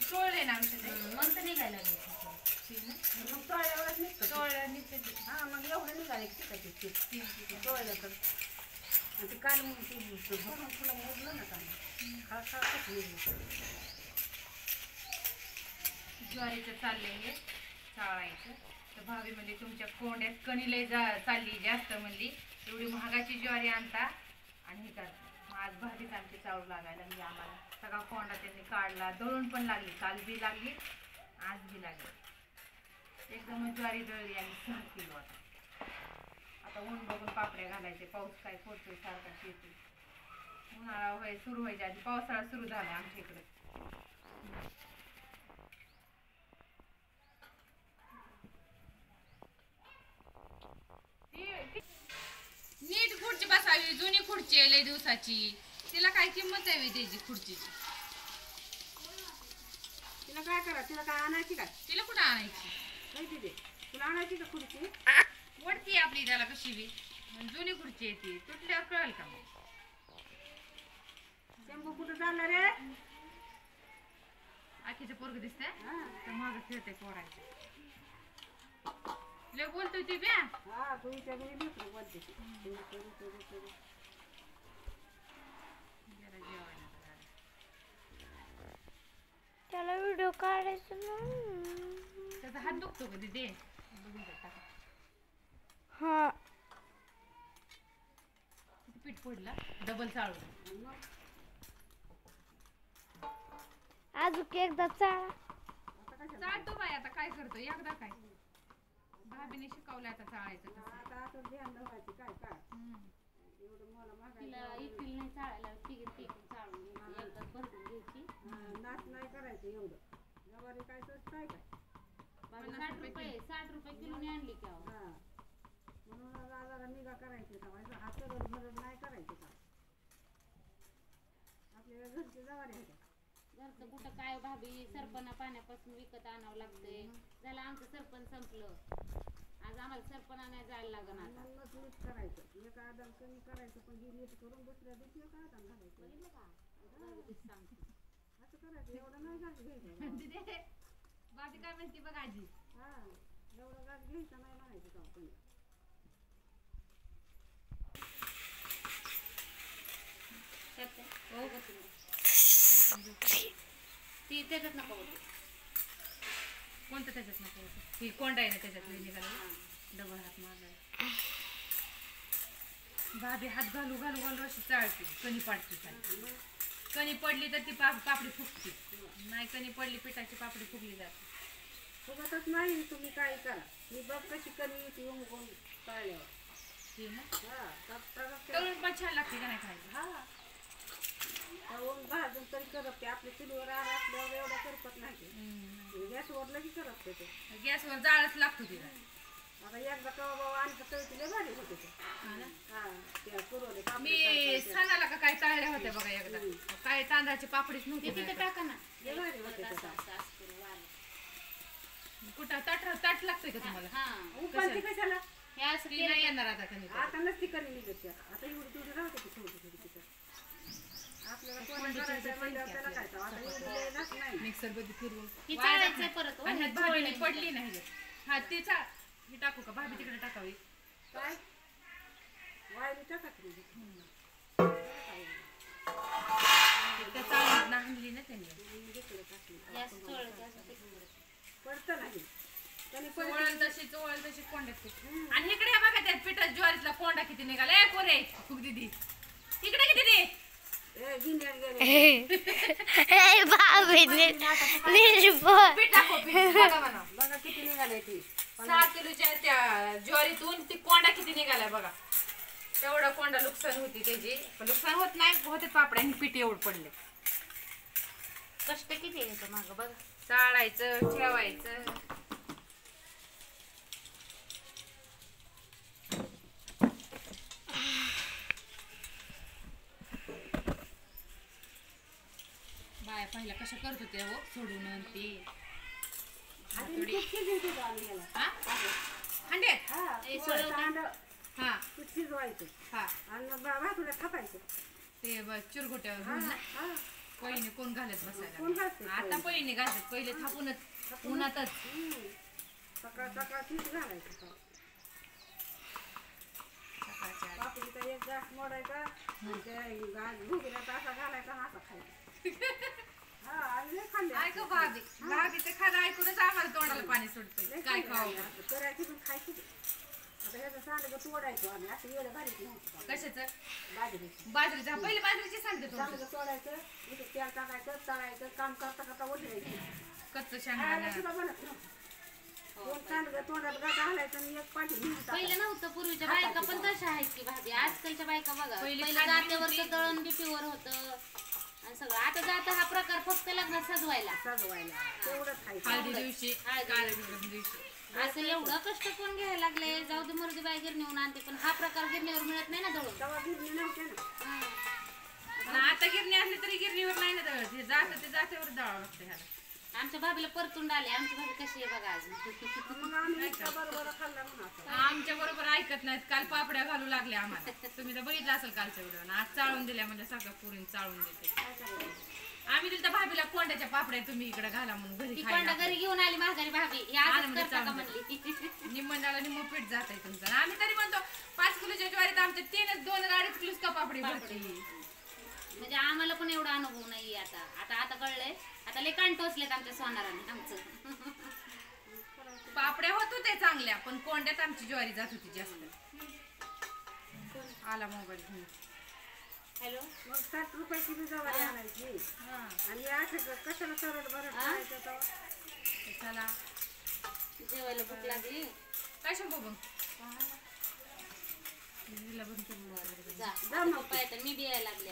चोळले ना औषध मग तर निघायला लागले मग तोळल्यावरच निघतं चोळल्या निघते हा मग एवढं निघाले की तोळलं तर आणि ते काल मग ते भरून तुला मोडलं ना काल खा खा कसं निघलं ज्वारीचं चाललंय हे चाळायचं तर भाभी म्हणली तुमच्या कोंड्यात कणी लय चालली जास्त म्हणली एवढी महागाची ज्वारी आणता आणि हे करता मग आज भाजीच आमची चाळू लागायला म्हणजे आम्हाला सगळा कोंडा त्यांनी काढला दळून पण लागली काल बी लागली आज बी लागली एकदम ज्वारी दळली आणि 6 किलो आता ऊन बघून पापड्या घालायचे पाऊस काय पडतोय सारखा शेती उन्हाळा होय सुरू व्हायच्या आधी पावसाळा सुरू झाला आमच्या इकडे नीट खुर्ची बसावी जुनी खुर्ची आहे लय दिवसाची तिला काय किंमत आहे त्याची खुर्चीची तिला काय करा तिला काय आणायची काय तिला कुठं आणायची नाही तिथे तुला आणायची का खुर्ची वडती आपली त्याला कशी बी जुनी खुर्ची आहे ती तुटल्यावर कळेल का मग शंभू कुठं चालला रे आखीचं पोरग दिसतंय तर मागं खेळते पोरायचं लय बोलतोय ती ब्या हा तू इथे घरी लेकरू बोलते त्याला व्हिडिओ काढायचा ना त्याचा हात दुखतो का दे बघून टाका हा किती पीठ पडला डबल चाळू अजून एकदा चाळा चालतो बाई आता काय करतो एकदा काय भाभीने शिकवलं आता चाळायचं कसं आता असं ध्यान ठेवायचं काय काय एवढं मला तिला इथील नाही चाळायला ती चाळून एकदा भरून घ्यायची नाच नाही करायचं एवढं जवारी काय तर काय काय 60 रुपये किलोने आणली का हा म्हणून जरा निगा करायची का हात भरत नाही करायचं का आपल्याला घरची जवारी आहे घरचं कुठं काय भाभी सरपणा पाण्यापासून विकत आणावं लागतंय झालं आमचं सरपण संपलं आज आम्हाला सरपण आणायला जायला लागण आता म्हणूनच नीट करायचं एक आदान कमी करायचं पण ही नीट करून दुसऱ्या दिवशी एक आदान घालायचं असं करायचं एवढं नाही घास घ्यायचं भाभी काय म्हणते बघ आजी हा एवढं घास घ्यायचं नाही म्हणायचं का कोणी ती त्याच्यात नको कोणतं त्याच्यात नको ही कोंडा आहे ना त्याच्यात निघाला डबल हात मारलाय भाभी हात घालू घालू घालू अशी चाळते कणी पाडते कणी पडली तर ती पापडी फुगते नाही कणी पडली पिठाची पापडी फुगली जाते फुगतच नाही तुम्ही काय करा मी बघ कशी कमी ती उमगून चाळल्यावर ती ना हा तळून पण छान लागते का नाही खायला हा भाजून तरी करपते आपल्या चुलीवर असल्यावर एवढा करपत नाही गॅसवर लगी करपते ते गॅसवर जाळच लागतो तिला आता एकदा कवा बाबा आणखं तळती लय भारी होते ते हा त्या पुरवले मी सणाला का काय तळल्या होत्या बघा एकदा काय तांदळाची पापडीच नव्हती तिथे टाका ना लय भारी होते ते कुठं ताट लागतंय का तुम्हाला हा उपालती कशाला हे असं ती नाही येणार आता कणी आता नसती कमी निघत त्या आता एवढी तेवढी राहते ती थोडी थोडी तिथं आपल्याला कोणी करायचं म्हणल्यावर त्याला काय तर आता एवढी लय नस नाही मिक्सर मध्ये फिरवून ही चाळायचंय परत आणि ह्यात भाजीने पडली नाही हा ती ही टाकू का भाभी तिकडे टाकावी काय वायली टाका तुम्ही त्या चाळून आणली ना त्यांनी पडतं नाही चोळण तशी कोंड्यात आणि इकडे बघा त्या पिठात ज्वारीतला कोंडा किती निघाला ए कोरे खूप दिदी इकडे किती दे बघा किती निघाले ती 6 किलोच्या त्या ज्वारीतून ती कोंडा किती निघालाय बघा तेवढा कोंडा नुकसान होती त्याची नुकसान होत नाही होते पापड्या आणि पीठ एवढं पडले कष्ट किती आहे मागं बघा चाळायचं ठेवायचं बाया पहिला कशा करत होत्या हो सोडून ती हा शिजवायचं हा आणि भातुड्या थापायचं ते चिरगोट्यावर पहिने कोण घालत कोण बसायला घालते आता पहिने घालतात पहिले थापूनच उन्हातच सकाळ सकाळ तीच घालायचं का सकाळच्या आधी. पापडीचा एक घास मोडायचा आणि ते घास भुगीला असा घालायचा आणि असा खायचा हा आणि लय खाल्ले ऐक भाभी भाभीचं खाणं ऐकूनच आम्हाला तोंडाला पाणी सुटतंय काय खावं करायची पण खायची आता ह्याचं सांडगं तोडायचो आम्ही असं एवढं बारीक नव्हतं कशाचं बाजरीचं बाजरीचा पहिले बाजरीची सांगते तोंड सांडगं तोडायचं इथे तेल टाकायचं तळायचं काम करता करता ओढायचं कच्चं खायला शेंगदाणा सुद्धा बनत नव्हतं दोन सांडगं तोंडात घालायचं आणि एक पाठी नेऊन पहिलं नव्हतं पूर्वीच्या बायका पण तशा आहेत की भाभी आजकालच्या बायका बघा पहिले पहिलं खाली जात्यावरचं होती. दळण बी प्युअर होतं आणि सगळं आता जाता हा प्रकार फक्त लग्नात सजवायला सजवायला तेवढंच खायचं हळदी दिवशी हळदी कार्यक्रम दिवशी असं एवढं कष्ट कोण घ्यायला लागले जाऊ दे मर्दी बाई गिरणीहून आणते पण हा प्रकार गिरणीवर मिळत नाही ना दळून तेव्हा गिरणी नव्हते ना हा. पण आता गिरणी असली तरी गिरणीवर नाही ना दळत हे जातं ते जात्यावर दळावं लागतं ह्याला आमच्या भाभीला परतून आले आमची भाभी कशी आहे बघा अजून मग आम्ही इतका बरोबर खाल्ला म्हणून असं आमच्या बरोबर ऐकत नाहीत काल पापड्या घालू लागले आम्हाला तुम्ही तर बघितलं असेल कालच्या व्हिडिओ आज चाळून दिल्या म्हणजे सगळ्या पुरीन चाळून देते काय करायचं आम्ही दिलं भाभीला कोंड्याच्या पापड्या तुम्ही इकडे घाला म्हणून घरी ती खायला कोंडा घरी घेऊन आली माघारी भाभी हे असंच आनंदी करता का चांगलं. म्हणली निम्मंडाला निम्म पीठ जात आहे तुमचं आणि आम्ही तरी म्हणतो 5 किलोच्या ज्वारीत आमच्या 2-2.5 किलोच का पापडी भरते म्हणजे आम्हाला पण एवढा अनुभव नाहीये आता आता आता कळलंय आता लय कान टोचलेत आमच्या सोनाराने आमचं पापड्या होत होत्या चांगल्या पण कोंड्यात आमची ज्वारी जात होती जास्त आला मोबाईल घेऊन हॅलो मग 60 रुपयाची बी जवारी आणायची हा आणि असं कशाला सरळ बरं करायचं तेव्हा चला जेवायला भूक लागली काय शंभू बघ हिला बघ तू. जा जा मग. पप्पा येतात मी बी यायला लागले